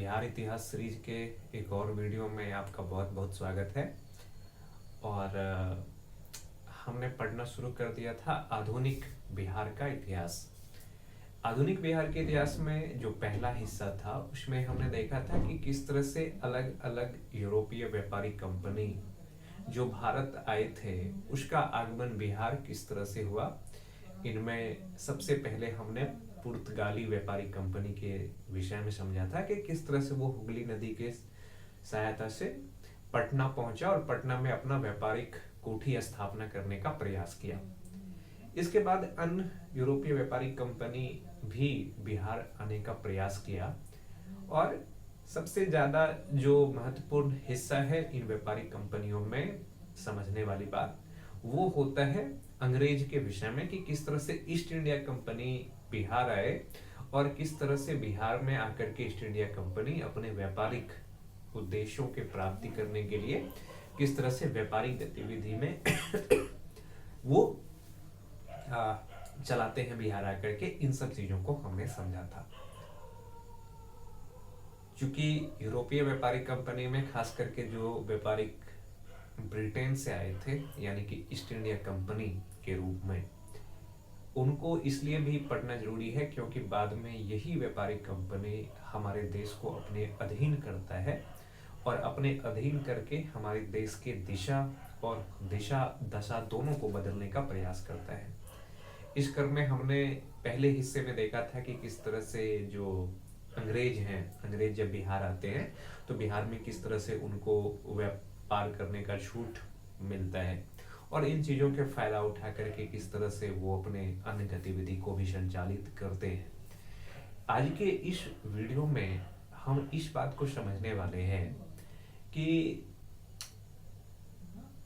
बिहार इतिहास सीरीज के एक और वीडियो में आपका बहुत बहुत स्वागत है। और हमने पढ़ना शुरू कर दिया था आधुनिक बिहार का इतिहास। आधुनिक बिहार के इतिहास में जो पहला हिस्सा था उसमें हमने देखा था कि किस तरह से अलग अलग यूरोपीय व्यापारी कंपनी जो भारत आए थे उसका आगमन बिहार किस तरह से हुआ। इनमें सबसे पहले हमने पुर्तगाली व्यापारी कंपनी के विषय में समझा था कि किस तरह से वो हुगली नदी के सहायता से पटना पहुंचा और पटना में अपना व्यापारिक कोठी स्थापना करने का प्रयास किया। इसके बाद अन्य यूरोपीय व्यापारी कंपनी भी बिहार आने का प्रयास किया और सबसे ज्यादा जो महत्वपूर्ण हिस्सा है इन व्यापारी कंपनियों में समझने वाली बात वो होता है अंग्रेज के विषय में कि किस तरह से ईस्ट इंडिया कंपनी बिहार आए और किस तरह से बिहार में आकर के ईस्ट इंडिया कंपनी अपने व्यापारिक उद्देश्यों के प्राप्ति करने के लिए किस तरह से व्यापारिक गतिविधि में वो चलाते हैं बिहार आकर के। इन सब चीजों को हमने समझा था। चूंकि यूरोपीय व्यापारिक कंपनी में खास करके जो व्यापारिक ब्रिटेन से आए थे यानी कि ईस्ट इंडिया कंपनी के रूप में, उनको इसलिए भी पढ़ना जरूरी है क्योंकि बाद में यही व्यापारिक कंपनी हमारे देश को अपने अधीन करता है और अपने अधीन करके हमारे देश के दिशा और दिशा दशा दोनों को बदलने का प्रयास करता है। इस क्रम में हमने पहले हिस्से में देखा था कि किस तरह से जो अंग्रेज जब बिहार आते हैं तो बिहार में किस तरह से उनको व्यापार करने का छूट मिलता है और इन चीजों के फायदा उठा करके किस तरह से वो अपने अन्य गतिविधि को भी संचालित करते हैं। आज के इस वीडियो में हम इस बात को समझने वाले हैं कि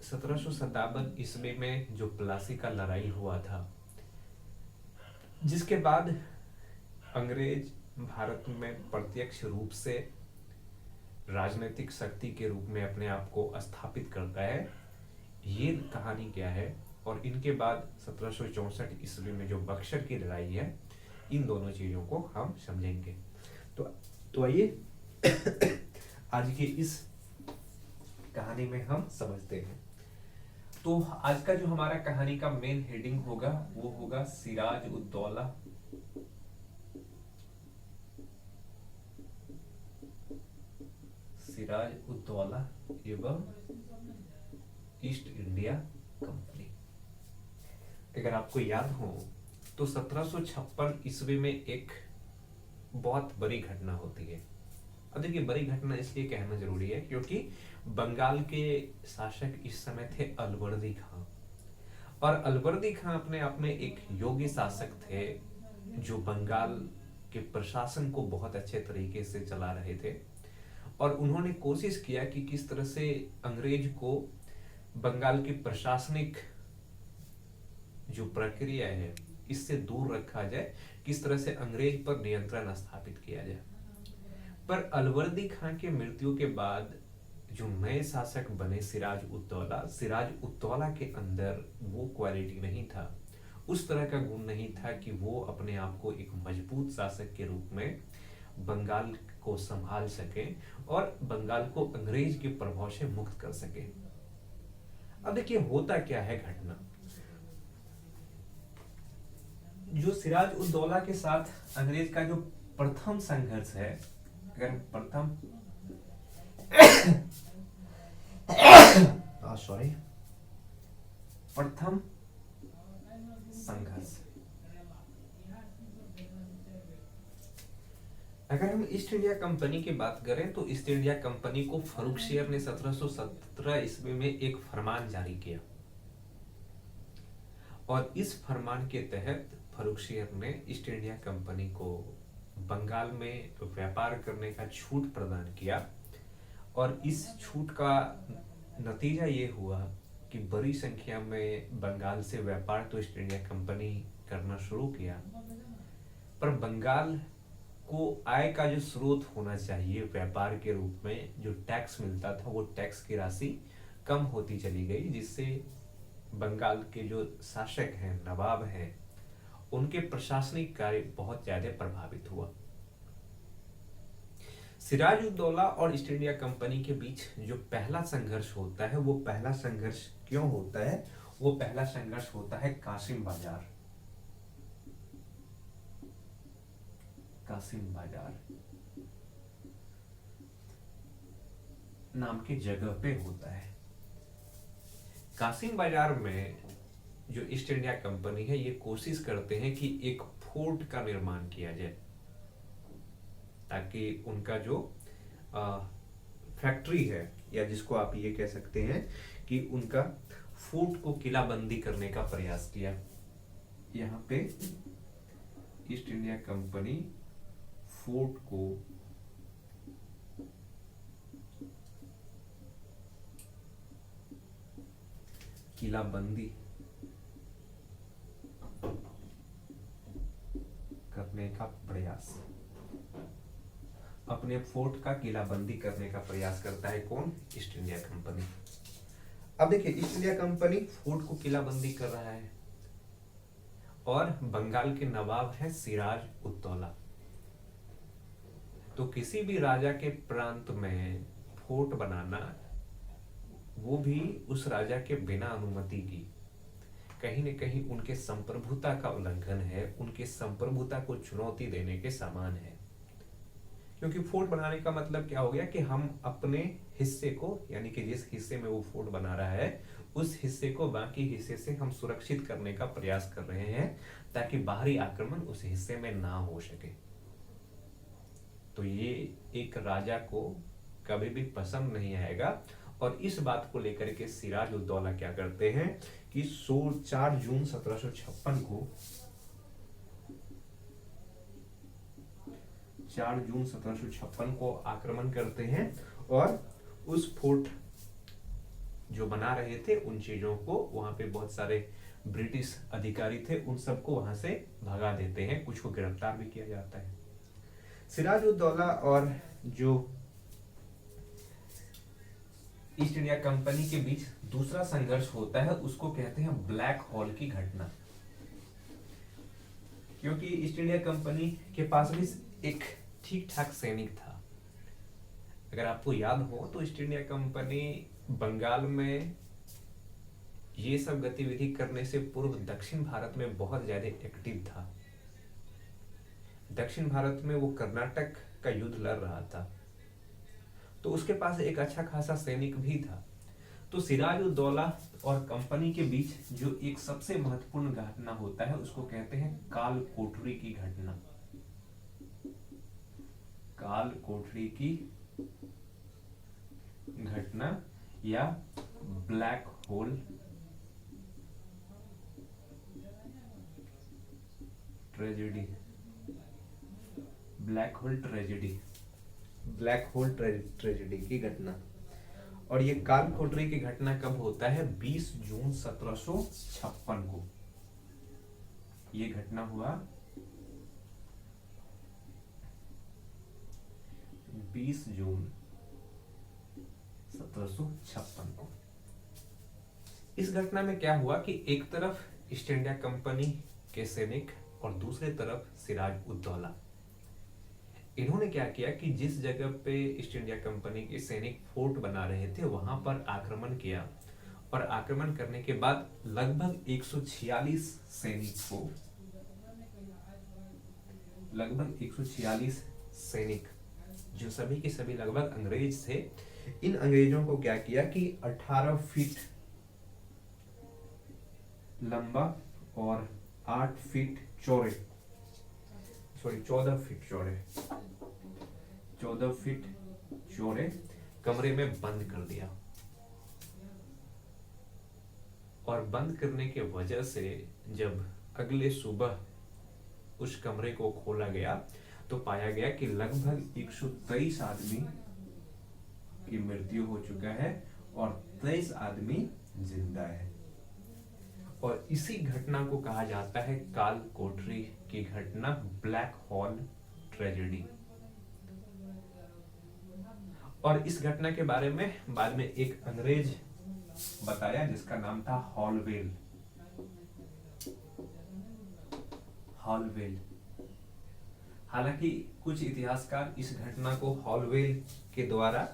1757 ईस्वी में जो प्लासी का लड़ाई हुआ था, जिसके बाद अंग्रेज भारत में प्रत्यक्ष रूप से राजनीतिक शक्ति के रूप में अपने आप को स्थापित करता है, ये कहानी क्या है। और इनके बाद 1764 ईस्वी में जो बक्सर की लड़ाई है, इन दोनों चीजों को हम समझेंगे। तो आइए आज की इस कहानी में हम समझते हैं। तो आज का जो हमारा कहानी का मेन हेडिंग होगा वो होगा सिराज उद दौला एवं ईस्ट इंडिया कंपनी। अगर आपको याद हो तो 1756 ईस्वी में एक बहुत बड़ी घटना होती है। अब देखिए, बड़ी घटना इसलिए कहना जरूरी है क्योंकि बंगाल के शासक इस समय थे अलवर्दी खां, और अलवर्दी खां अपने आप में एक योग्य शासक थे जो बंगाल के प्रशासन को बहुत अच्छे तरीके से चला रहे थे। और उन्होंने कोशिश किया कि किस तरह से अंग्रेज को बंगाल की प्रशासनिक जो प्रक्रिया है इससे दूर रखा जाए, किस तरह से अंग्रेज पर नियंत्रण स्थापित किया जाए। पर अलवर्दी खां के मृत्यु के बाद जो नए शासक बने सिराज उद दौला के अंदर वो क्वालिटी नहीं था, उस तरह का गुण नहीं था कि वो अपने आप को एक मजबूत शासक के रूप में बंगाल को संभाल सके और बंगाल को अंग्रेज के प्रभाव से मुक्त कर सके। अब देखिए, होता क्या है घटना। जो सिराज उद दौला के साथ अंग्रेज का जो प्रथम संघर्ष है, अगर प्रथम संघर्ष, अगर हम ईस्ट इंडिया कंपनी की बात करें तो ईस्ट इंडिया कंपनी को फर्रुखसियर ने 1717 ईस्वी में एक फरमान जारी किया और इस फरमान के तहत फर्रुखसियर ने ईस्ट इंडिया कंपनी को बंगाल में व्यापार करने का छूट प्रदान किया। और इस छूट का नतीजा ये हुआ कि बड़ी संख्या में बंगाल से व्यापार तो ईस्ट इंडिया कंपनी करना शुरू किया, पर बंगाल को आय का जो स्रोत होना चाहिए व्यापार के रूप में जो टैक्स मिलता था, वो टैक्स की राशि कम होती चली गई, जिससे बंगाल के जो शासक हैं, नवाब हैं, उनके प्रशासनिक कार्य बहुत ज्यादा प्रभावित हुआ। सिराज उद दौला और ईस्ट इंडिया कंपनी के बीच जो पहला संघर्ष होता है, वो पहला संघर्ष क्यों होता है? वो पहला संघर्ष होता है कासिम बाजार। कासिम बाजार नाम की जगह पे होता है। कासिम बाजार में जो ईस्ट इंडिया कंपनी है, ये कोशिश करते हैं कि एक फोर्ट का निर्माण किया जाए, ताकि उनका जो फैक्ट्री है, या जिसको आप ये कह सकते हैं कि उनका फोर्ट को किलाबंदी करने का प्रयास किया। यहाँ पे ईस्ट इंडिया कंपनी फोर्ट को किलाबंदी करने का प्रयास, अपने फोर्ट का किलाबंदी करने का प्रयास करता है। कौन? East India company. अब देखिए, ईस्ट इंडिया कंपनी फोर्ट को किलाबंदी कर रहा है और बंगाल के नवाब है सिराज उद दौला। तो किसी भी राजा के प्रांत में फोर्ट बनाना, वो भी उस राजा के बिना अनुमति की, कहीं न कहीं उनके संप्रभुता का उल्लंघन है, उनके संप्रभुता को चुनौती देने के समान है। क्योंकि फोर्ट बनाने का मतलब क्या हो गया कि हम अपने हिस्से को, यानी कि जिस हिस्से में वो फोर्ट बना रहा है, उस हिस्से को बाकी हिस्से से हम सुरक्षित करने का प्रयास कर रहे हैं, ताकि बाहरी आक्रमण उस हिस्से में ना हो सके। तो ये एक राजा को कभी भी पसंद नहीं आएगा। और इस बात को लेकर के सिराज उद दौला क्या करते हैं कि 4 जून 1756 को 4 जून 1756 को आक्रमण करते हैं और उस फोर्ट जो बना रहे थे, उन चीजों को, वहां पे बहुत सारे ब्रिटिश अधिकारी थे, उन सबको वहां से भगा देते हैं, कुछ को गिरफ्तार भी किया जाता है। सिराज उद दौला और जो ईस्ट इंडिया कंपनी के बीच दूसरा संघर्ष होता है, उसको कहते हैं ब्लैक हॉल की घटना। क्योंकि ईस्ट इंडिया कंपनी के पास भी एक ठीक ठाक सैनिक था। अगर आपको याद हो तो ईस्ट इंडिया कंपनी बंगाल में ये सब गतिविधि करने से पूर्व दक्षिण भारत में बहुत ज्यादा एक्टिव था। दक्षिण भारत में वो कर्नाटक का युद्ध लड़ रहा था, तो उसके पास एक अच्छा खासा सैनिक भी था। तो सिराज उद दौला और कंपनी के बीच जो एक सबसे महत्वपूर्ण घटना होता है, उसको कहते हैं काल कोठरी की घटना। काल कोठरी की घटना या black hole tragedy. Black hole tragedy, black hole tragedy की घटना। और ये काल कोठरी की घटना कब होता है? 20 जून 1756 को ये घटना हुआ। 20 जून 1756 को। इस घटना में क्या हुआ कि एक तरफ ईस्ट इंडिया कंपनी के सैनिक और दूसरे तरफ सिराज उद दौला, इन्होंने क्या किया कि जिस जगह पे ईस्ट इंडिया कंपनी के सैनिक फोर्ट बना रहे थे, वहां पर आक्रमण किया। और आक्रमण करने के बाद लगभग 146 सैनिक को, लगभग 146 सैनिक, जो सभी के सभी लगभग अंग्रेज थे, इन अंग्रेजों को क्या किया कि 18 फीट लंबा और 8 फीट चौड़े, सॉरी 14 फीट चौड़े, 14 फीट चौड़े कमरे में बंद कर दिया। और बंद करने के वजह से जब अगले सुबह उस कमरे को खोला गया, तो पाया गया कि लगभग 123 आदमी की मृत्यु हो चुका है और 23 आदमी जिंदा है। और इसी घटना को कहा जाता है काल कोठरी की घटना, ब्लैक हॉल ट्रेजेडी। और इस घटना के बारे में बाद में एक अंग्रेज बताया, जिसका नाम था हॉलवेल। हॉलवेल हालांकि कुछ इतिहासकार इस घटना को हॉलवेल के द्वारा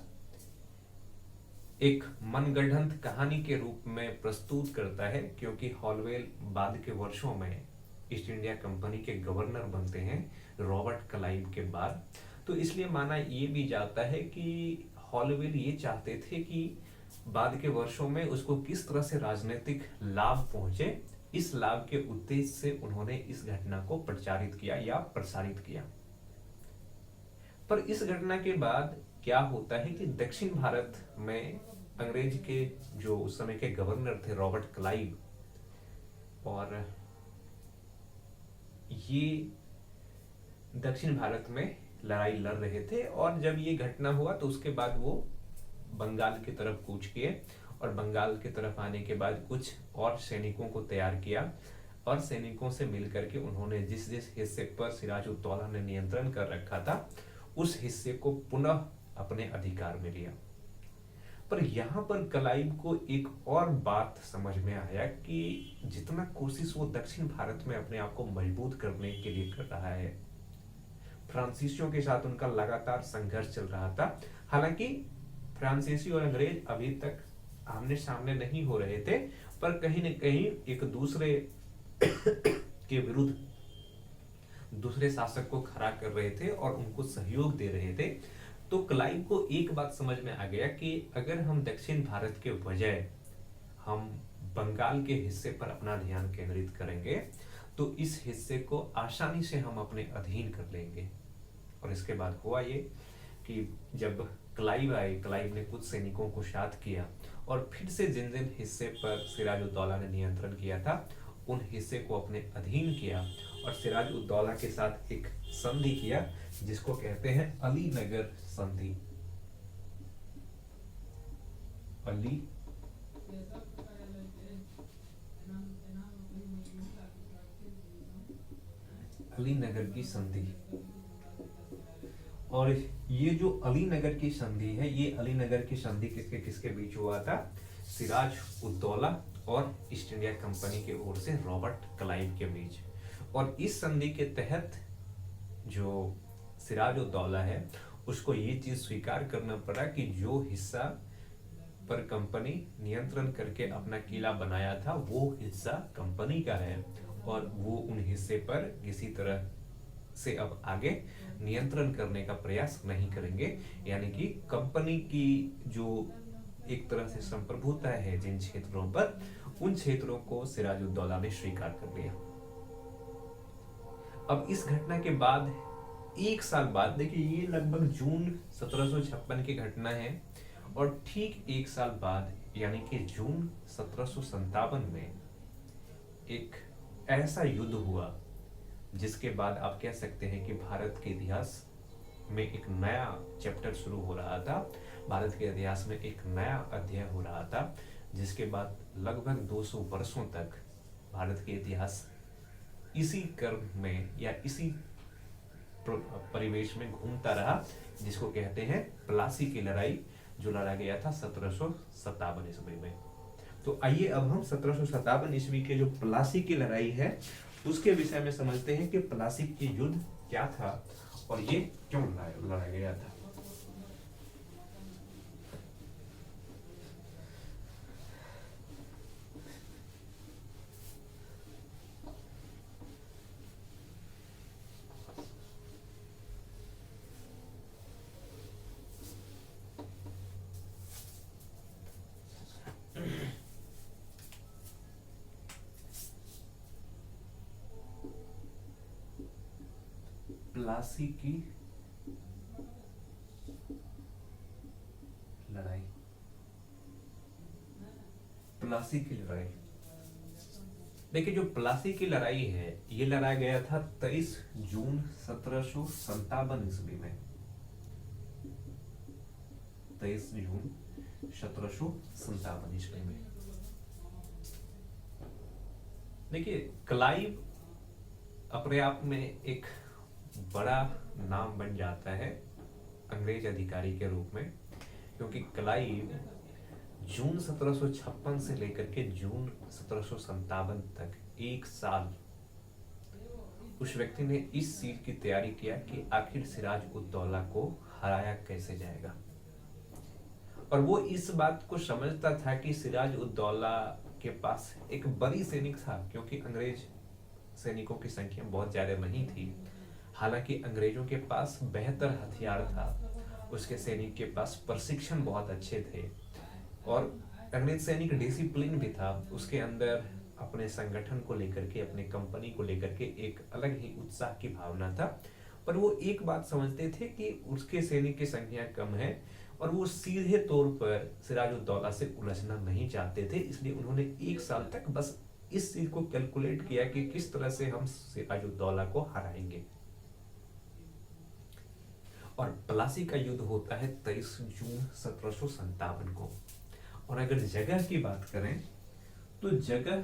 एक मनगढ़ंत कहानी के रूप में प्रस्तुत करता है, क्योंकि हॉलवेल बाद के वर्षों में ईस्ट इंडिया कंपनी के गवर्नर बनते हैं रॉबर्ट क्लाइव के बाद। तो इसलिए माना ये भी जाता है कि हॉलवेल ये चाहते थे कि बाद के वर्षों में उसको किस तरह से राजनीतिक लाभ पहुंचे, इस लाभ के उद्देश्य से उन्होंने इस घटना को प्रचारित किया या प्रसारित किया। पर इस घटना के बाद क्या होता है कि दक्षिण भारत में अंग्रेज के जो उस समय के गवर्नर थे रॉबर्ट क्लाइव, और ये दक्षिण भारत में लड़ाई लड़ रहे थे, और जब ये घटना हुआ तो उसके बाद वो बंगाल की तरफ कूच किए, और बंगाल की तरफ आने के बाद कुछ और सैनिकों को तैयार किया, और सैनिकों से मिलकर के उन्होंने जिस जिस हिस्से पर सिराजुद्दौला ने नियंत्रण कर रखा था उस हिस्से को पुनः अपने अधिकार में लिया। पर यहाँ पर क्लाइव को एक और बात समझ में आया कि जितना कोशिश वो दक्षिण भारत में अपने आप को मजबूत करने के लिए कर रहा है, फ्रांसीसियों के साथ उनका लगातार संघर्ष चल रहा था। हालांकि फ्रांसीसी और अंग्रेज अभी तक आमने सामने नहीं हो रहे थे, पर कहीं न कहीं एक दूसरे के विरुद्ध दूसरे शासक को खड़ा कर रहे थे और उनको सहयोग दे रहे थे। तो क्लाइव को एक बात समझ में आ गया कि अगर हम दक्षिण भारत के बजाय हम बंगाल के हिस्से पर अपना ध्यान केंद्रित करेंगे तो इस हिस्से को आसानी से हम अपने अधीन कर लेंगे। और इसके बाद हुआ ये कि जब क्लाइव आए, क्लाइव ने कुछ सैनिकों को साथ किया और फिर से जिन जिन हिस्से पर सिराजुद्दौला ने नियंत्रण किया था उन हिस्से को अपने अधीन किया, और सिराजुद्दौला के साथ एक संधि किया जिसको कहते हैं अलीनगर संधि। अलीनगर की संधि। और ये जो अलीनगर की संधि है, ये अलीनगर की संधि किसके किसके बीच हुआ था? सिराजुद्दौला और ईस्ट इंडिया कंपनी के ओर से रॉबर्ट क्लाइव के बीच। और इस संधि के तहत जो सिराजुद्दौला है उसको ये चीज स्वीकार करना पड़ा कि जो हिस्सा पर कंपनी नियंत्रण करके अपना किला बनाया था वो हिस्सा कंपनी का है, और वो उन हिस्से पर किसी तरह से अब आगे नियंत्रण करने का प्रयास नहीं करेंगे। यानी कि कंपनी की जो एक तरह से संप्रभुता है जिन क्षेत्रों पर, उन क्षेत्रों को सिराजुद्दौला ने स्वीकार कर लिया। अब इस घटना के बाद एक साल बाद, देखिए ये लगभग जून 1756 की घटना है, और ठीक एक साल बाद यानी कि जून 1757 में एक ऐसा युद्ध हुआ जिसके बाद आप कह सकते हैं कि भारत के इतिहास में एक नया चैप्टर शुरू हो रहा था, भारत के इतिहास में एक नया अध्याय हो रहा था, जिसके बाद लगभग 200 वर्षों तक भारत के इतिहास इसी क्रम में या इसी परिवेश में घूमता रहा, जिसको कहते हैं प्लासी की लड़ाई, जो लड़ा गया था 1757 ईस्वी में। तो आइए अब हम 1757 ईस्वी के जो प्लासी की लड़ाई है उसके विषय में समझते हैं कि प्लासी की युद्ध क्या था और ये क्यों लड़ा गया था। प्लासी की लड़ाई। प्लासी की लड़ाई, देखिए जो प्लासी की लड़ाई है ये लड़ा गया था 23 जून 1757 ईस्वी में। 23 जून 1757 ईस्वी में। देखिए क्लाइव अपने आप में एक बड़ा नाम बन जाता है अंग्रेज अधिकारी के रूप में, क्योंकि क्लाइव जून 1756 से लेकर के जून 1757 तक एक साल उस व्यक्ति ने इस चीज की तैयारी किया कि आखिर सिराज उद दौला को हराया कैसे जाएगा। और वो इस बात को समझता था कि सिराज उद दौला के पास एक बड़ी सैनिक था, क्योंकि अंग्रेज सैनिकों की संख्या बहुत ज्यादा नहीं थी। हालांकि अंग्रेजों के पास बेहतर हथियार था, उसके सैनिक के पास प्रशिक्षण बहुत अच्छे थे, और अंग्रेज सैनिक डिसिप्लिन भी था। उसके अंदर अपने संगठन को लेकर के, अपने कंपनी को लेकर के एक अलग ही उत्साह की भावना था। पर वो एक बात समझते थे कि उसके सैनिक की संख्या कम है, और वो सीधे तौर पर सिराजुद्दौला से उलझना नहीं चाहते थे। इसलिए उन्होंने एक साल तक बस इस चीज को कैलकुलेट किया कि किस तरह से हम सिराजुद्दौला को हराएंगे। और प्लासी का युद्ध होता है 23 जून 1757 को। और अगर जगह की बात करें तो जगह,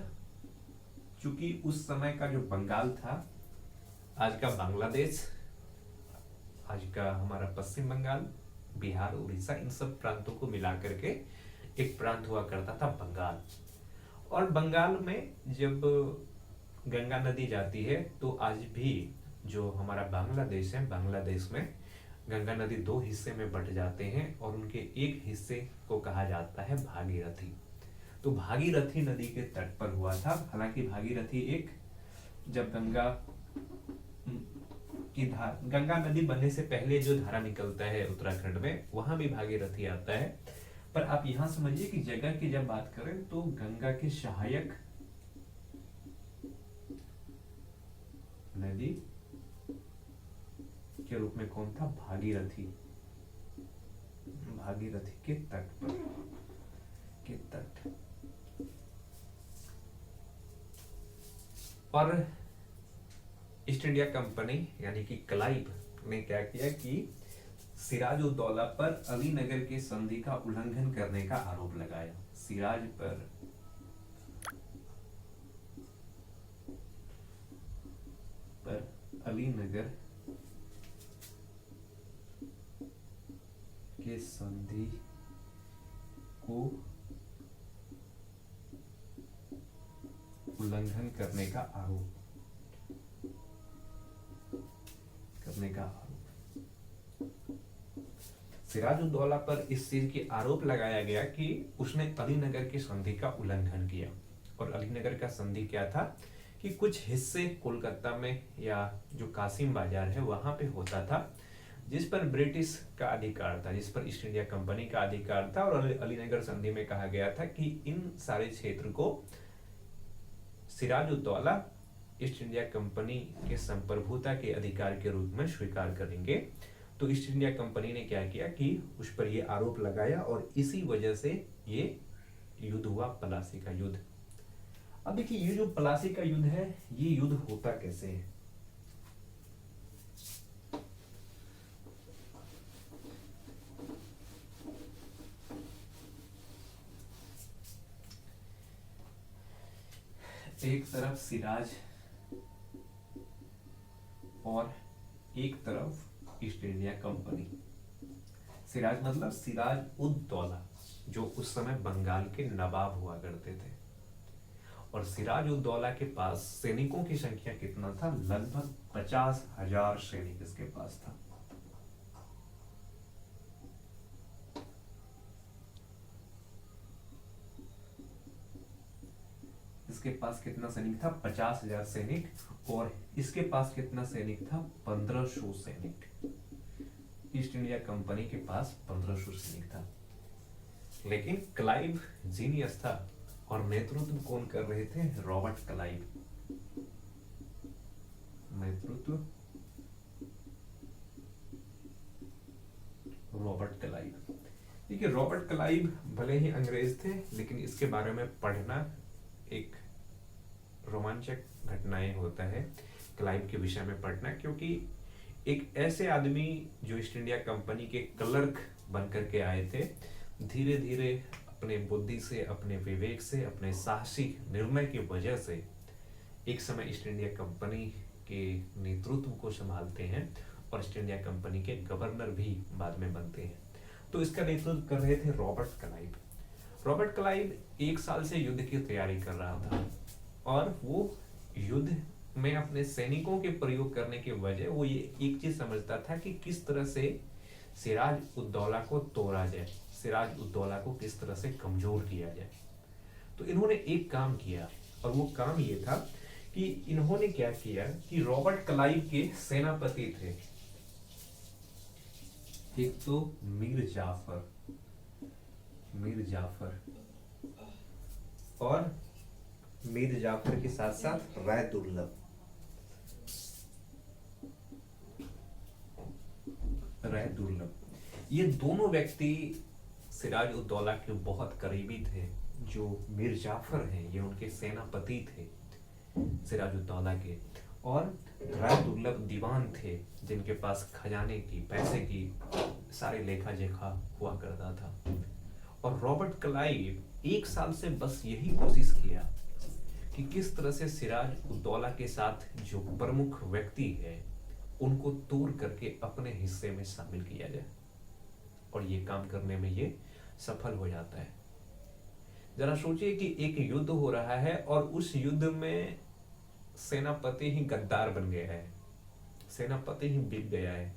चूंकि उस समय का जो बंगाल था, आज का बांग्लादेश, आज का हमारा पश्चिम बंगाल, बिहार, उड़ीसा, इन सब प्रांतों को मिलाकर के एक प्रांत हुआ करता था बंगाल। और बंगाल में जब गंगा नदी जाती है तो आज भी जो हमारा बांग्लादेश है, बांग्लादेश में गंगा नदी दो हिस्से में बंट जाते हैं, और उनके एक हिस्से को कहा जाता है भागीरथी। तो भागीरथी नदी के तट पर हुआ था। हालांकि भागीरथी एक, जब गंगा नदी बनने से पहले जो धारा निकलता है उत्तराखंड में, वहां भी भागीरथी आता है। पर आप यहां समझिए कि जगह की जब बात करें तो गंगा के सहायक नदी के रूप में कौन था? भागीरथी। भागीरथी के तट पर, के तट। और ईस्ट इंडिया कंपनी यानी कि क्लाइव ने क्या किया कि सिराजुद्दौला पर अलीनगर के संधि का उल्लंघन करने का आरोप लगाया। सिराज पर अलीनगर के संधि को उल्लंघन करने का आरोप सिराजुद्दौला पर इस चीज की आरोप लगाया गया कि उसने अलीनगर की संधि का उल्लंघन किया। और अलीनगर का संधि क्या था कि कुछ हिस्से कोलकाता में या जो कासिम बाजार है वहां पे होता था, जिस पर ब्रिटिश का अधिकार था, जिस पर ईस्ट इंडिया कंपनी का अधिकार था। और अलीनगर संधि में कहा गया था कि इन सारे क्षेत्र को सिराजुद्दौला ईस्ट इंडिया कंपनी के संप्रभुता के अधिकार के रूप में स्वीकार करेंगे। तो ईस्ट इंडिया कंपनी ने क्या किया कि उस पर यह आरोप लगाया, और इसी वजह से ये युद्ध हुआ, प्लासी का युद्ध। अब देखिए, ये जो प्लासी का युद्ध है, ये युद्ध होता कैसे है? एक तरफ सिराज और एक तरफ ईस्ट इंडिया कंपनी। सिराज मतलब सिराज उद दौला, जो उस समय बंगाल के नवाब हुआ करते थे। और सिराज उद दौला के पास सैनिकों की संख्या कितना था? लगभग 50,000 सैनिक इसके पास था। इसके पास कितना सैनिक था? 50,000 सैनिक। और इसके पास कितना सैनिक था? 1500 सैनिक। ईस्ट इंडिया कंपनी के पास 1500 सैनिक था। लेकिन क्लाइव जीनियस था, और नेतृत्व कौन कर रहे थे? Robert Clive. नेतृत्व रॉबर्ट क्लाइव। देखिए, रॉबर्ट क्लाइव भले ही अंग्रेज थे, लेकिन इसके बारे में पढ़ना एक रोमांचक घटनाएं होता है क्लाइव के विषय में पढ़ना, क्योंकि एक ऐसे आदमी जो ईस्ट इंडिया कंपनी के क्लर्क बनकर के आए थे, धीरे धीरे अपने बुद्धि से, अपने विवेक से, अपने साहसिक निर्णय की वजह से एक समय ईस्ट इंडिया कंपनी के नेतृत्व को संभालते हैं, और ईस्ट इंडिया कंपनी के गवर्नर भी बाद में बनते हैं। तो इसका नेतृत्व कर रहे थे रॉबर्ट क्लाइव। रॉबर्ट क्लाइव 1 साल से युद्ध की तैयारी कर रहा था, और वो युद्ध में अपने सैनिकों के प्रयोग करने के वजह वो ये एक चीज समझता था कि किस तरह से सिराज उद दौला को तोड़ा जाए, सिराज उद दौला को किस तरह से कमजोर किया जाए। तो इन्होंने एक काम किया, और वो काम ये था कि इन्होंने क्या किया कि रॉबर्ट क्लाइव के सेनापति थे, एक तो मीर जाफर, और मीर जाफर के साथ साथ राय दुर्लभ, ये दोनों व्यक्ति सिराज उद दौला के बहुत करीबी थे। जो मीर जाफर हैं ये उनके सेनापति थे सिराज उद दौला के, और राय दुर्लभ दीवान थे जिनके पास खजाने की, पैसे की सारे लेखा जोखा हुआ करता था। और रॉबर्ट क्लाइव 1 साल से बस यही कोशिश किया कि किस तरह से सिराज उद दौला के साथ जो प्रमुख व्यक्ति है उनको तोड़ करके अपने हिस्से में शामिल किया जाए, और ये काम करने में ये सफल हो जाता है। जरा सोचिए कि एक युद्ध हो रहा है और उस युद्ध में सेनापति ही गद्दार बन गया है, सेनापति ही बिक गया है,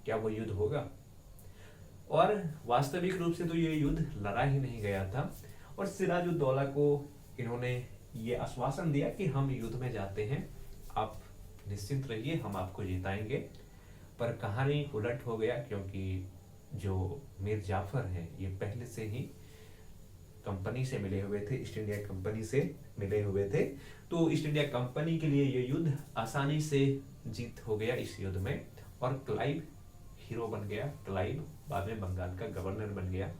क्या वो युद्ध होगा? और वास्तविक रूप से तो ये युद्ध लड़ा ही नहीं गया था, और सिराज उद दौला को इन्होंने ये आश्वासन दिया कि हम युद्ध में जाते हैं, आप निश्चिंत रहिए, हम आपको जिताएंगे। पर कहानी उलट हो गया, क्योंकि जो मीर जाफर हैं ये पहले से ही कंपनी से मिले हुए थे, ईस्ट इंडिया कंपनी से मिले हुए थे। तो ईस्ट इंडिया कंपनी के लिए ये युद्ध आसानी से जीत हो गया इस युद्ध में, और क्लाइव हीरो बन गया। क्लाइव बाद में बंगाल का गवर्नर बन गया।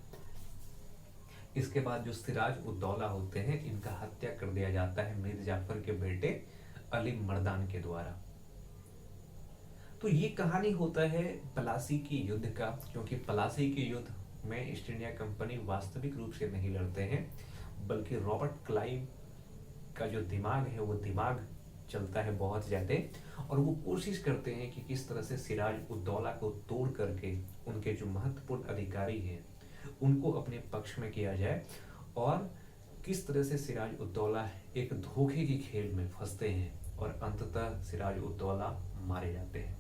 इसके बाद जो सिराज उद दौला होते हैं इनका हत्या कर दिया जाता है मीर जाफर के बेटे अली मर्दान के द्वारा। तो ये कहानी होता है पलासी की युद्ध का, क्योंकि पलासी के युद्ध में ईस्ट इंडिया कंपनी वास्तविक रूप से नहीं लड़ते हैं, बल्कि रॉबर्ट क्लाइव का जो दिमाग है वो दिमाग चलता है बहुत ज्यादा, और वो कोशिश करते हैं कि किस तरह से सिराज उद दौला को तोड़ करके उनके जो महत्वपूर्ण अधिकारी हैं उनको अपने पक्ष में किया जाए, और किस तरह से सिराज उद दौला एक धोखे की खेल में फंसते हैं और अंततः सिराज उद दौला मारे जाते हैं।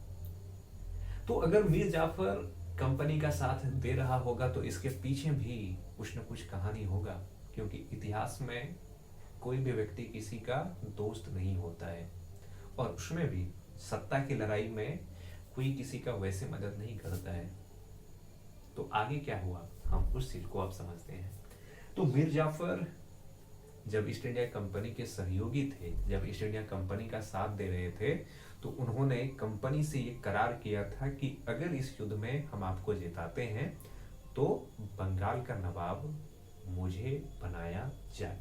तो अगर मीर जाफर कंपनी का साथ दे रहा होगा तो इसके पीछे भी कुछ न कुछ कहानी होगा, क्योंकि इतिहास में कोई भी व्यक्ति किसी का दोस्त नहीं होता है, और उसमें भी सत्ता की लड़ाई में कोई किसी का वैसे मदद नहीं करता है। तो आगे क्या हुआ हम उस चीज को आप समझते हैं। तो मीर जाफर जब ईस्ट इंडिया कंपनी के सहयोगी थे, जब ईस्ट इंडिया कंपनी का साथ दे रहे थे, तो उन्होंने कंपनी से ये करार किया था कि अगर इस युद्ध में हम आपको जिताते हैं तो बंगाल का नवाब मुझे बनाया जाए।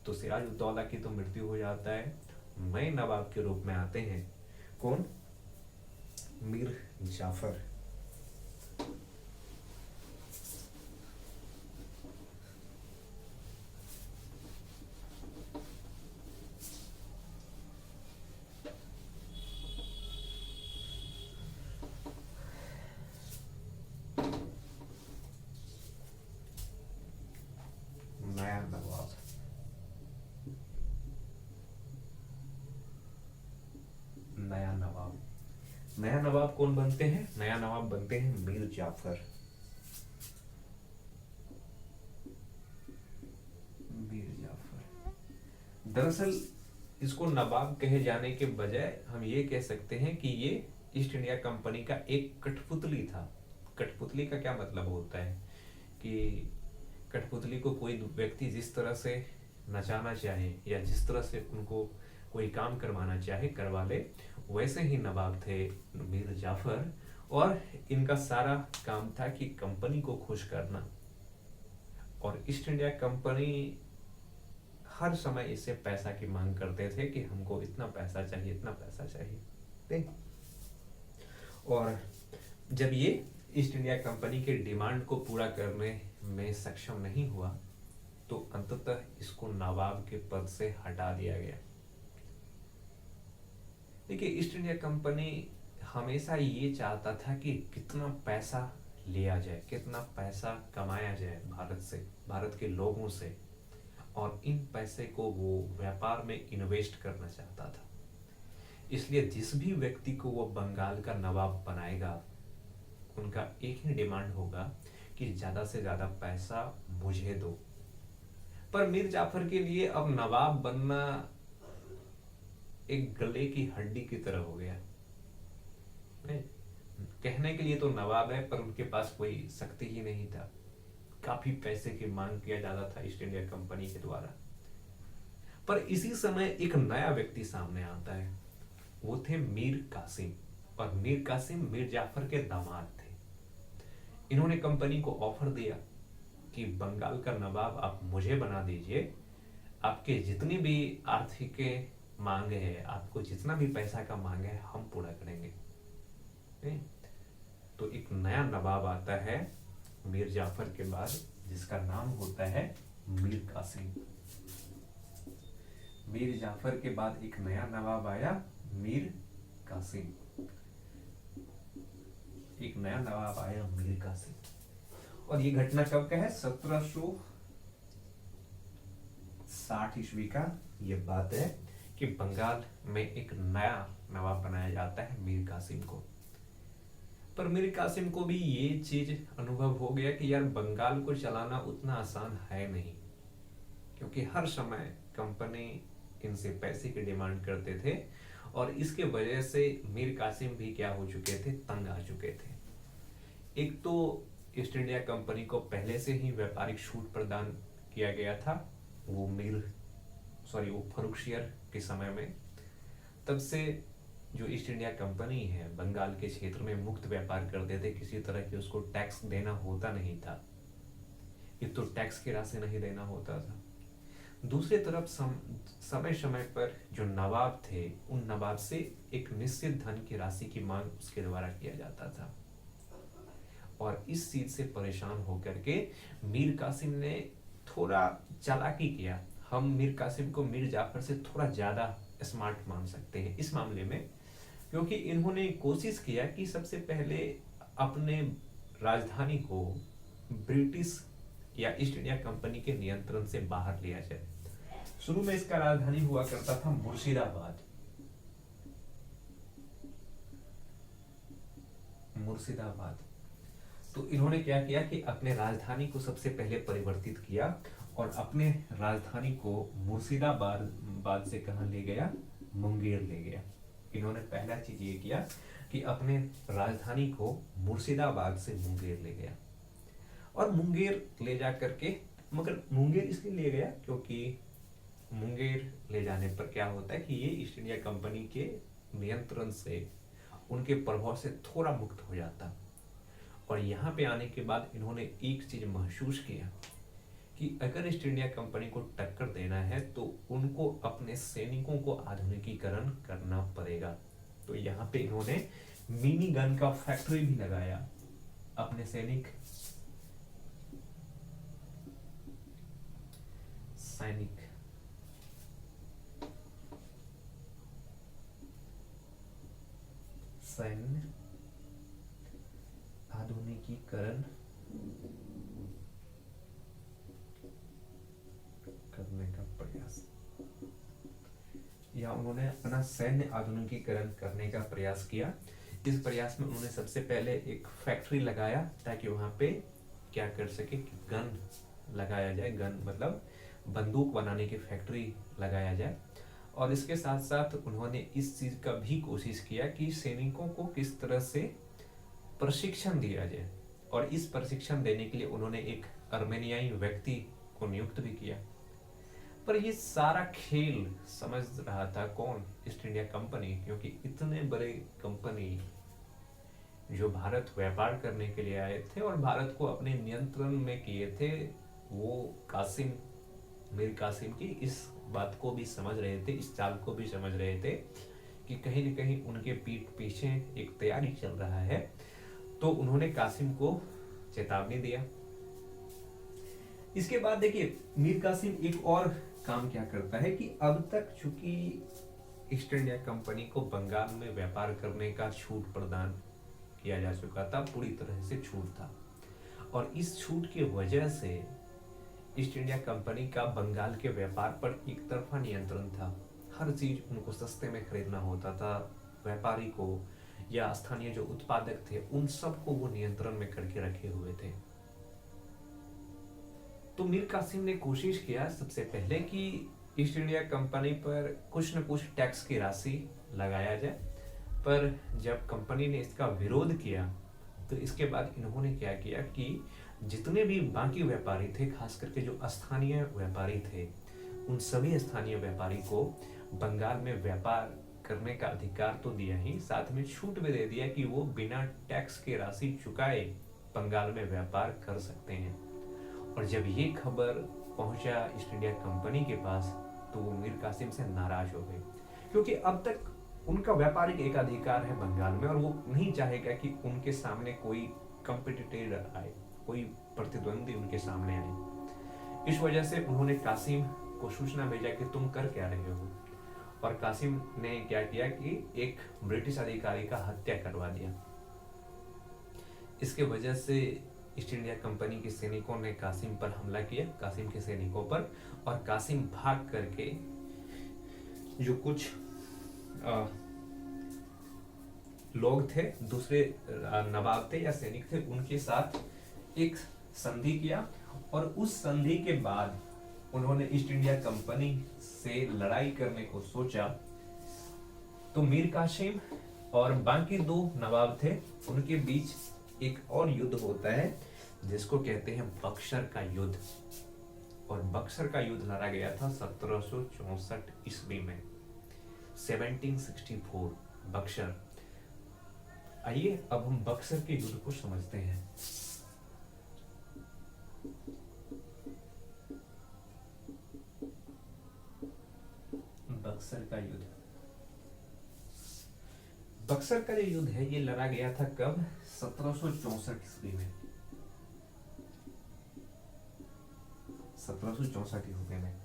तो सिराज उद दौला की तो मृत्यु हो जाता है, नए नवाब के रूप में आते हैं कौन? मीर जाफर। नया नवाब, नया नवाब कौन बनते हैं? नया नवाब बनते हैं मीर जाफर। दरअसल इसको नवाब कहे जाने के बजाय हम ये कह सकते हैं कि ये ईस्ट इंडिया कंपनी का एक कठपुतली था। कठपुतली का क्या मतलब होता है कि कठपुतली को कोई व्यक्ति जिस तरह से नचाना चाहे या जिस तरह से उनको कोई काम करवाना चाहे करवा ले, वैसे ही नवाब थे मीर जाफर, और इनका सारा काम था कि कंपनी को खुश करना। और ईस्ट इंडिया कंपनी हर समय इससे पैसा की मांग करते थे कि हमको इतना पैसा चाहिए, इतना पैसा चाहिए। और जब ये ईस्ट इंडिया कंपनी के डिमांड को पूरा करने में सक्षम नहीं हुआ तो अंततः इसको नवाब के पद से हटा दिया गया। देखिए, ईस्ट इंडिया कंपनी हमेशा ये चाहता था कि कितना पैसा लिया जाए, कितना पैसा कमाया जाए भारत से, भारत के लोगों से, और इन पैसे को वो व्यापार में इन्वेस्ट करना चाहता था। इसलिए जिस भी व्यक्ति को वो बंगाल का नवाब बनाएगा, उनका एक ही डिमांड होगा कि ज्यादा से ज्यादा पैसा मुझे दो। पर मीर जाफर के लिए अब नवाब बनना एक गले की हड्डी की तरह हो गया। नहीं, कहने के लिए तो नवाब है, पर उनके पास कोई शक्ति ही नहीं था। काफी पैसे की मांग किया जाता था ईस्ट इंडिया कंपनी के द्वारा। पर इसी समय एक नया व्यक्ति सामने आता है, वो थे मीर कासिम। और मीर कासिम मीर जाफर के दामाद थे। इन्होंने कंपनी को ऑफर दिया कि बंगाल का नवाब आप मुझे बना दीजिए, आपके जितनी भी आर्थिक मांग है, आपको जितना भी पैसा का मांग है, हम पूरा करेंगे। नहीं? तो एक नया नवाब आता है मीर जाफर के बाद, जिसका नाम होता है मीर कासिम। मीर जाफर के बाद एक नया नवाब आया, मीर कासिम। एक नया नवाब आया मीर कासिम। और ये घटना कब का है? 1760 ईस्वी का ये बात है कि बंगाल में एक नया नवाब बनाया जाता है मीर कासिम को। पर मीर कासिम को भी ये चीज अनुभव हो गया कि यार बंगाल को चलाना उतना आसान है नहीं, क्योंकि हर समय कंपनी इनसे पैसे की डिमांड करते थे। और इसके वजह से मीर कासिम भी क्या हो चुके थे? तंग आ चुके थे। एक तो ईस्ट इंडिया कंपनी को पहले से ही व्यापारिक छूट प्रदान किया गया था, वो फर्रुखसियर के समय में। तब से जो ईस्ट इंडिया कंपनी है बंगाल के क्षेत्र में मुक्त व्यापार करते थे, किसी तरह की उसको टैक्स देना होता नहीं था। एक तो टैक्स की राशि नहीं देना होता था, दूसरी तरफ समय समय पर जो नवाब थे, उन नवाब से एक निश्चित धन की राशि की मांग उसके द्वारा किया जाता था। और इस चीज से परेशान होकर के मीर कासिम ने थोड़ा चालाकी किया। हम मीर कासिम को मीर जाफर से थोड़ा ज्यादा स्मार्ट मान सकते हैं इस मामले में, क्योंकि इन्होंने कोशिश किया कि सबसे पहले अपने राजधानी को ब्रिटिश या ईस्ट इंडिया कंपनी के नियंत्रण से बाहर लिया जाए। शुरू में इसका राजधानी हुआ करता था मुर्शिदाबाद। तो इन्होंने क्या किया कि अपने राजधानी को सबसे पहले परिवर्तित किया और अपने राजधानी को मुर्शिदाबाद से कहां ले गया? मुंगेर ले गया। इन्होंने पहला चीज ये किया कि अपने राजधानी को मुर्शिदाबाद से मुंगेर ले गया। और मुंगेर ले जा करके, मगर मुंगेर इसलिए ले गया क्योंकि मुंगेर ले जाने पर क्या होता है कि ये ईस्ट इंडिया कंपनी के नियंत्रण से, उनके प्रभाव से थोड़ा मुक्त हो जाता। और यहाँ पे आने के बाद इन्होंने एक चीज महसूस किया कि अगर ईस्ट इंडिया कंपनी को टक्कर देना है तो उनको अपने सैनिकों को आधुनिकीकरण करना पड़ेगा। तो यहाँ पे इन्होंने मिनी गन का फैक्ट्री भी लगाया। अपने सैनिक सैन्य आधुनिकीकरण करने का प्रयास, या उन्होंने अपना सैन्य आधुनिकीकरण करने का प्रयास किया। इस प्रयास में उन्होंने सबसे पहले एक फैक्ट्री लगाया ताकि वहां पे क्या कर सके कि गन लगाया जाए। गन मतलब बंदूक बनाने की फैक्ट्री लगाया जाए। और इसके साथ साथ उन्होंने इस चीज का भी कोशिश किया कि सैनिकों को किस तरह से प्रशिक्षण दिया जाए। और इस प्रशिक्षण देने के लिए उन्होंने एक अर्मेनियाई व्यक्ति को नियुक्त भी किया। पर ये सारा खेल समझ रहा था कौन? ईस्ट इंडिया कंपनी, क्योंकि इतने बड़े कंपनी जो भारत व्यापार करने के लिए आए थे और भारत को अपने नियंत्रण में किए थे, वो मीर कासिम की इस बात को भी समझ रहे थे, इस चाल को भी समझ रहे थे कि कहीं न कहीं उनके पीठ पीछे एक तैयारी चल रहा है। तो उन्होंने कासिम को चेतावनी दिया। इसके बाद देखिए मीर कासिम एक और काम क्या करता है कि अब तक चूंकि ईस्ट इंडिया कंपनी को बंगाल में व्यापार करने का छूट प्रदान किया जा चुका था, पूरी तरह से छूट था। और इस छूट की वजह से ईस्ट इंडिया कंपनी का बंगाल के व्यापार पर एक तरफा नियंत्रण था। हर चीज उनको सस्ते में खरीदना होता था। व्यापारी को या स्थानीय जो उत्पादक थे उन सबको वो नियंत्रण में करके रखे हुए थे। तो मीर कासिम ने कोशिश किया सबसे पहले कि ईस्ट इंडिया कंपनी पर कुछ न कुछ टैक्स की राशि लगाया जाए, पर जब कंपनी ने इसका विरोध किया तो इसके बाद इन्होंने क्या किया कि जितने भी बाकी व्यापारी थे, खास करके जो स्थानीय व्यापारी थे, उन सभी स्थानीय व्यापारी को बंगाल में व्यापार करने का अधिकार तो दिया ही, साथ में छूट भी दे दिया कि वो बिना टैक्स की राशि चुकाए बंगाल में व्यापार कर सकते हैं। और जब ये खबर पहुंचा ईस्ट इंडिया कंपनी के पास तो वो मीर कासिम से नाराज हो गए, क्योंकि अब तक उनका व्यापारिक एकाधिकार है बंगाल में और वो नहीं चाहेगा कि उनके सामने कोई कंपिटिटर आए, कोई प्रतिद्वंदी उनके सामने आए। इस वजह से उन्होंने कासिम को सूचना भेजा कि तुम कर क्या रहे हो, और कासिम ने क्या किया कि एक ब्रिटिश अधिकारी का हत्या करवा दिया। इसके वजह से ईस्ट इंडिया कंपनी के सैनिकों ने कासिम पर हमला किया, कासिम के सैनिकों पर, और कासिम भाग करके जो कुछ लोग थे, दूसरे नवाब थे या सैनिक थे, उनके साथ एक संधि किया। और उस संधि के बाद उन्होंने ईस्ट इंडिया कंपनी से लड़ाई करने को सोचा। तो मीर कासिम और बाकी दो नवाब थे, उनके बीच एक और युद्ध होता है जिसको कहते हैं बक्सर का युद्ध। और बक्सर का युद्ध लड़ा गया था 1764 ईस्वी में, 1764 बक्सर। आइए अब हम बक्सर के युद्ध को समझते हैं। बक्सर का युद्ध, बक्सर का जो युद्ध है ये लड़ा गया था कब? 1764 ईस्वी में, 1764 ईस्वी में।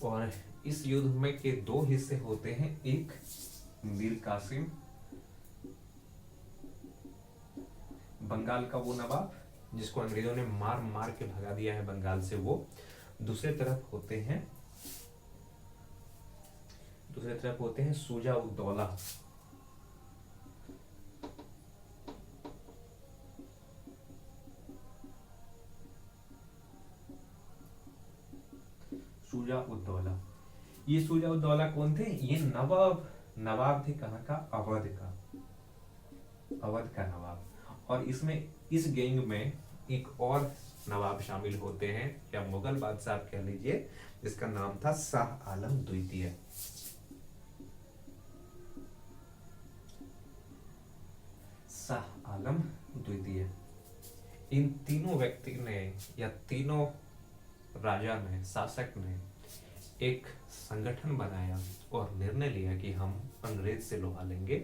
और इस युद्ध में के दो हिस्से होते हैं, एक मीर कासिम बंगाल का वो नवाब जिसको अंग्रेजों ने मार मार के भगा दिया है बंगाल से, वो दूसरे तरफ होते हैं शुजा उद दौला। शुजा उद दौला, ये शुजा उद दौला कौन थे? ये नवाब थे कहाँ का? अवध का, अवध का नवाब। और इसमें इस गैंग में एक और नवाब शामिल होते हैं, या मुगल बादशाह कह लीजिए, जिसका नाम था शाह आलम द्वितीय। शाह आलम द्वितीय। इन तीनों व्यक्ति ने या तीनों राजा ने, शासक ने एक संगठन बनाया और निर्णय लिया कि हम अंग्रेज से लोहा लेंगे,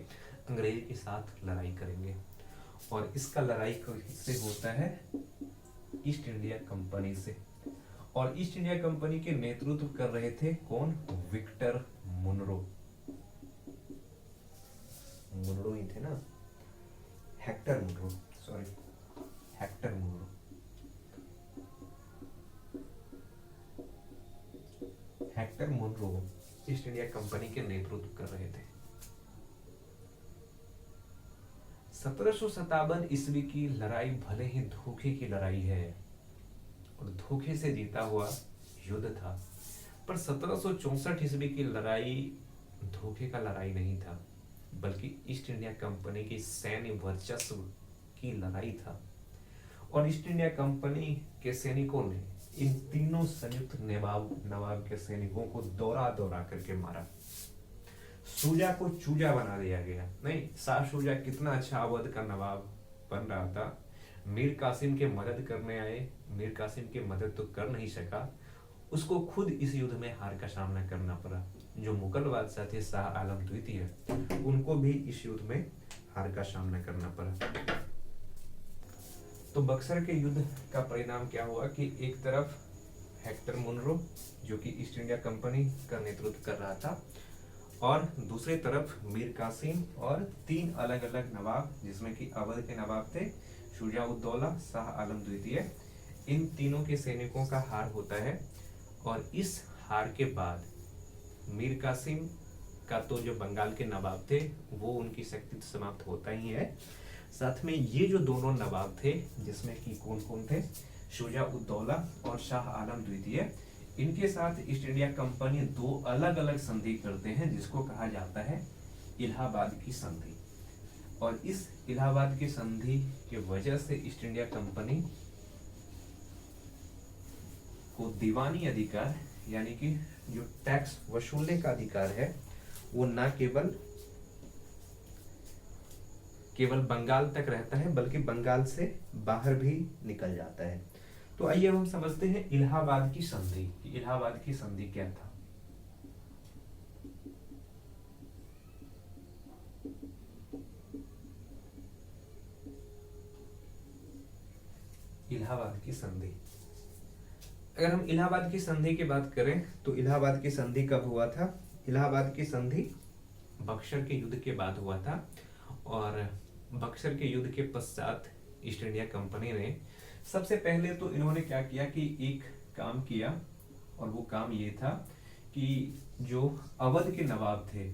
अंग्रेज के साथ लड़ाई करेंगे। और इसका लड़ाई किससे होता है? ईस्ट इंडिया कंपनी से। और ईस्ट इंडिया कंपनी के नेतृत्व कर रहे थे कौन? Victor Munro. मुनरो ही थे ना, Hector Munro, sorry Hector Munro. Hector Munro East India Company के नेतृत्व कर रहे थे। 1757 ईस्वी की लड़ाई भले ही धोखे की लड़ाई है और धोखे से जीता हुआ युद्ध था, पर 1764 ईस्वी की लड़ाई धोखे का लड़ाई नहीं था, बल्कि ईस्ट इंडिया कंपनी की सैन्य वर्चस्व की लड़ाई था। और ईस्ट इंडिया कंपनी के सैनिकों ने इन तीनों संयुक्त नवाब के सैनिकों को दौड़ा दौड़ा करके मारा। शुजा को चूजा बना दिया गया। नहीं, शाह शुजा कितना अच्छा अवध का नवाब बन रहा था, मीर कासिम के मदद करने आए, मीर कासिम की मदद तो कर नहीं सका, उसको खुद इस युद्ध में हार का सामना करना पड़ा। जो मुगल बादशाह थे शाह आलम द्वितीय, उनको भी इस युद्ध में हार का सामना करना पड़ा। तो बक्सर के युद्ध का परिणाम क्या हुआ कि एक तरफ हेक्टर मुनरो जो कि ईस्ट इंडिया कंपनी का नेतृत्व कर रहा था, और दूसरी तरफ मीर कासिम और तीन अलग अलग नवाब, जिसमें कि अवध के नवाब थे शुजा उद दौला, शाह आलम द्वितीय। इन तीनों के सैनिकों का हार होता है। और इस हार के बाद मीर कासिम का तो जो बंगाल के नवाब थे वो उनकी शक्ति तो समाप्त होता ही है, साथ में ये जो दोनों नवाब थे जिसमें कि कौन कौन थे, शुजा उद दौला और शाह आलम द्वितीय, इनके साथ ईस्ट इंडिया कंपनी दो अलग अलग संधि करते हैं जिसको कहा जाता है इलाहाबाद की संधि। और इस इलाहाबाद की संधि की वजह से ईस्ट इंडिया कंपनी को दीवानी अधिकार यानी कि जो टैक्स वसूलने का अधिकार है वो ना केवल बंगाल तक रहता है बल्कि बंगाल से बाहर भी निकल जाता है। तो आइए हम समझते हैं इलाहाबाद की संधि। इलाहाबाद की संधि क्या था? इलाहाबाद की संधि, अगर हम इलाहाबाद की संधि की बात करें तो इलाहाबाद की संधि कब हुआ था? इलाहाबाद की संधि बक्सर के युद्ध के बाद हुआ था। और बक्सर के युद्ध के पश्चात ईस्ट इंडिया कंपनी ने सबसे पहले तो इन्होंने क्या किया कि एक काम किया, और वो काम ये था कि जो अवध के नवाब थे,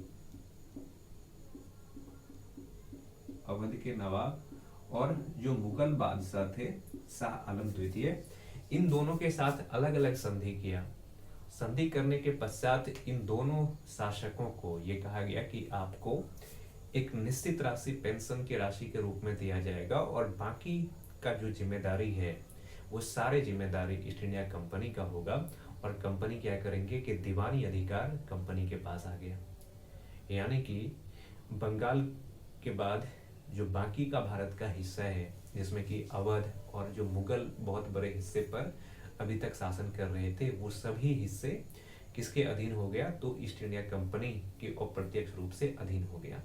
अवध के नवाब और जो मुगल बादशाह थे शाह आलम द्वितीय, इन दोनों के साथ अलग अलग संधि किया। संधि करने के पश्चात इन दोनों शासकों को ये कहा गया कि आपको एक निश्चित राशि पेंशन की राशि के रूप में दिया जाएगा और बाकी का जो जिम्मेदारी है वो सारे जिम्मेदारी ईस्ट इंडिया कंपनी का होगा। और कंपनी क्या करेंगे कि दीवानी अधिकार कंपनी के पास आ गया, यानी कि बंगाल के बाद जो बाकी का भारत का हिस्सा है जिसमें कि अवध और जो मुगल बहुत बड़े हिस्से पर अभी तक शासन कर रहे थे, वो सभी हिस्से किसके अधीन हो गया? तो ईस्ट इंडिया कंपनी के अप्रत्यक्ष रूप से अधीन हो गया।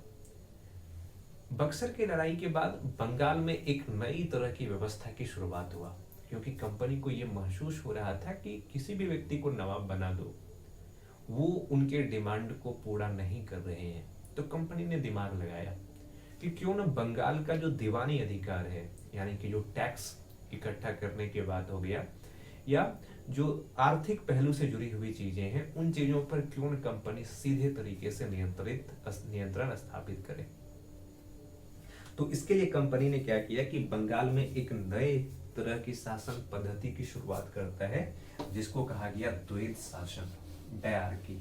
बक्सर की लड़ाई के बाद बंगाल में एक नई तरह की व्यवस्था की शुरुआत हुआ, क्योंकि कंपनी को यह महसूस हो रहा था कि किसी भी व्यक्ति को नवाब बना दो, वो उनके डिमांड को पूरा नहीं कर रहे हैं। तो कंपनी ने दिमाग लगाया कि क्यों ना बंगाल का जो दीवानी अधिकार है, यानी कि जो टैक्स इकट्ठा करने के बाद हो गया, या जो आर्थिक पहलू से जुड़ी हुई चीजें हैं, उन चीजों पर क्यों न कंपनी सीधे तरीके से नियंत्रण स्थापित करे। तो इसके लिए कंपनी ने क्या किया कि बंगाल में एक नए तरह की शासन पद्धति की शुरुआत करता है जिसको कहा गया द्वैध शासन, डायरकी।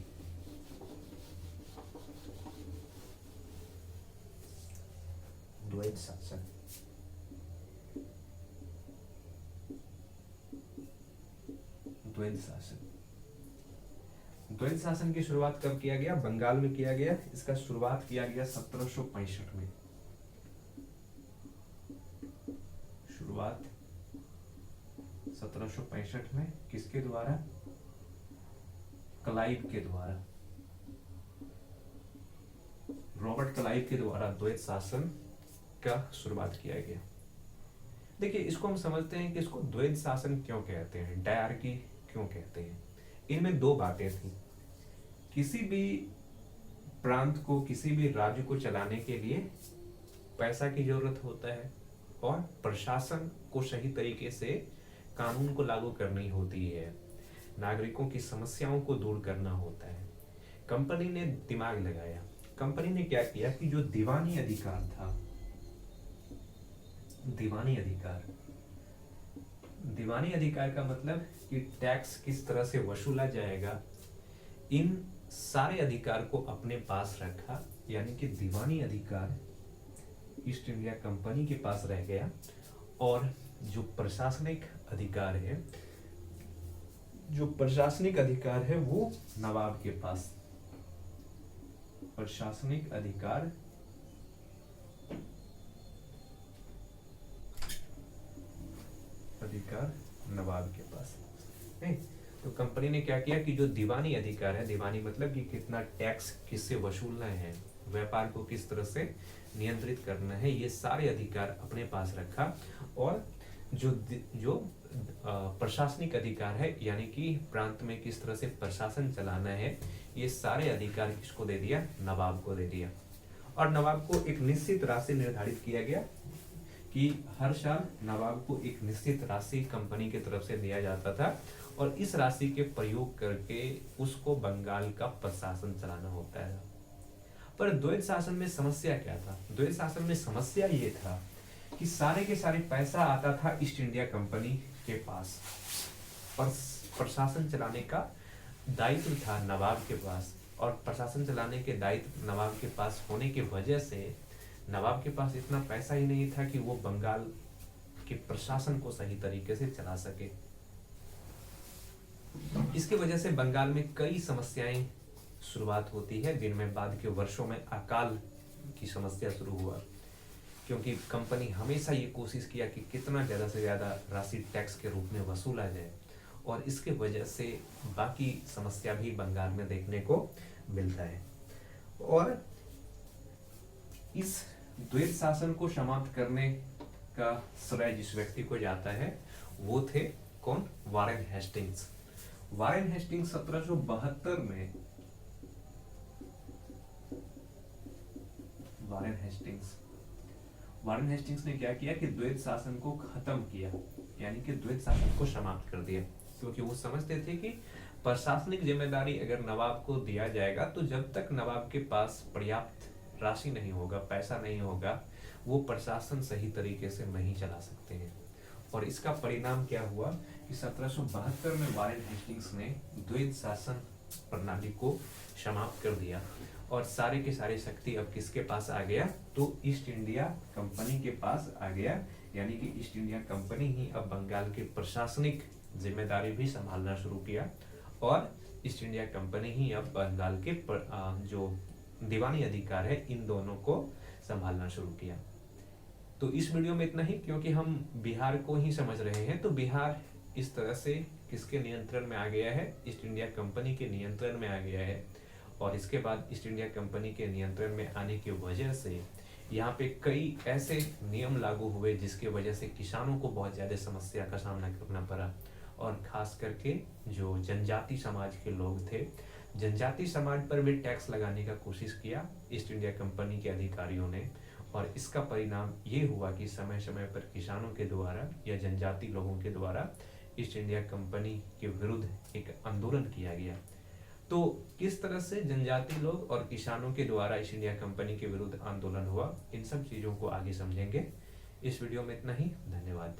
द्वैध शासन, द्वैध शासन, द्वैध शासन की शुरुआत कब किया गया? बंगाल में किया गया। इसका शुरुआत किया गया 1765 में। शुरुआत 1765 में किसके द्वारा? क्लाइव के द्वारा, रॉबर्ट क्लाइव के द्वारा द्वैध शासन का शुरुआत किया गया। देखिए, इसको हम समझते हैं कि इसको द्वैध शासन क्यों कहते हैं, डायरकी क्यों कहते हैं। इनमें दो बातें थी। किसी भी प्रांत को, किसी भी राज्य को चलाने के लिए पैसा की जरूरत होता है और प्रशासन को सही तरीके से कानून को लागू करनी होती है, नागरिकों की समस्याओं को दूर करना होता है। कंपनी ने दिमाग लगाया। कंपनी ने क्या किया कि जो दीवानी अधिकार था, दीवानी अधिकार, दीवानी अधिकार का मतलब कि टैक्स किस तरह से वसूला जाएगा, इन सारे अधिकार को अपने पास रखा, यानी कि दीवानी अधिकार ईस्ट इंडिया कंपनी के पास रह गया। और जो प्रशासनिक अधिकार है, जो प्रशासनिक अधिकार है वो नवाब के पास, प्रशासनिक अधिकार नवाब के पास। नहीं, तो कंपनी ने क्या किया कि जो दीवानी अधिकार है, दीवानी मतलब कि कितना टैक्स किससे वसूलना है, व्यापार को किस तरह से नियंत्रित करना है, ये सारे अधिकार अपने पास रखा। और जो प्रशासनिक अधिकार है, यानी कि प्रांत में किस तरह से प्रशासन चलाना है, ये सारे अधिकार किसको दे दिया? नवाब को दे दिया। और नवाब को एक निश्चित राशि निर्धारित किया गया कि हर साल नवाब को एक निश्चित राशि कंपनी की तरफ से दिया जाता था और इस राशि के प्रयोग करके उसको बंगाल का प्रशासन चलाना होता है। पर द्वैत शासन में समस्या क्या था? द्वैत शासन में समस्या ये था कि सारे के सारे पैसा आता था ईस्ट इंडिया कंपनी के पास और प्रशासन चलाने का दायित्व था नवाब के पास, और प्रशासन चलाने के दायित्व नवाब के पास होने की वजह से नवाब के पास इतना पैसा ही नहीं था कि वो बंगाल के प्रशासन को सही तरीके से चला सके। इसकी वजह से बंगाल में कई समस्याएं शुरुआत होती है, जिनमें बाद के वर्षों में अकाल की समस्या शुरू हुआ, क्योंकि कंपनी हमेशा ये कोशिश किया कि कितना ज़्यादा से ज़्यादा राशि टैक्स के रूप में वसूला जाए, और इसके वजह से बाकी समस्या भी बंगाल में देखने को मिलता है। और इस द्वैत शासन को समाप्त करने का श्रेय जिस व्यक्ति को जाता है वो थे कौन? Warren Hastings. वारेन हेस्टिंग्स 1772 में वारेन हेस्टिंग्स ने क्या किया कि द्वैत शासन को खत्म किया, यानी कि द्वैत शासन को समाप्त कर दिया, क्योंकि वो समझते थे कि प्रशासनिक जिम्मेदारी अगर नवाब को दिया जाएगा तो जब तक नवाब के पास पर्याप्त राशि नहीं होगा, पैसा नहीं होगा, वो प्रशासन सही तरीके से नहीं चला सकते हैं। और इसका परिणाम क्या हुआ कि 1772 में वारेन हेस्टिंग्स ने द्वैत शासन प्रणाली को समाप्त कर दिया और सारे के सारे शक्ति अब किसके पास आ गया? तो ईस्ट इंडिया कंपनी के पास आ गया, यानी कि ईस्ट इंडिया कंपनी ही अब बंगाल की प्रशासनिक जिम्मेदारी भी संभालना शुरू किया और ईस्ट इंडिया कंपनी ही अब बंगाल के जो दीवानी अधिकार है इन दोनों को संभालना शुरू किया। तो इस वीडियो में इतना ही, क्योंकि हम बिहार को ही समझ रहे हैं, तो बिहार इस तरह से किसके नियंत्रण में आ गया है? ईस्ट इंडिया कंपनी के नियंत्रण में आ गया है। और इसके बाद ईस्ट इंडिया कंपनी के नियंत्रण में आने की वजह से यहाँ पे कई ऐसे नियम लागू हुए जिसके वजह से किसानों को बहुत ज़्यादा समस्या का सामना करना पड़ा, और खास करके जो जनजाति समाज के लोग थे, जनजाति समाज पर भी टैक्स लगाने का कोशिश किया ईस्ट इंडिया कंपनी के अधिकारियों ने, और इसका परिणाम ये हुआ कि समय समय पर किसानों के द्वारा या जनजाति लोगों के द्वारा ईस्ट इंडिया कंपनी के विरुद्ध एक आंदोलन किया गया। तो किस तरह से जनजाति लोग और किसानों के द्वारा ईस्ट इंडिया कंपनी के विरुद्ध आंदोलन हुआ, इन सब चीज़ों को आगे समझेंगे। इस वीडियो में इतना ही, धन्यवाद।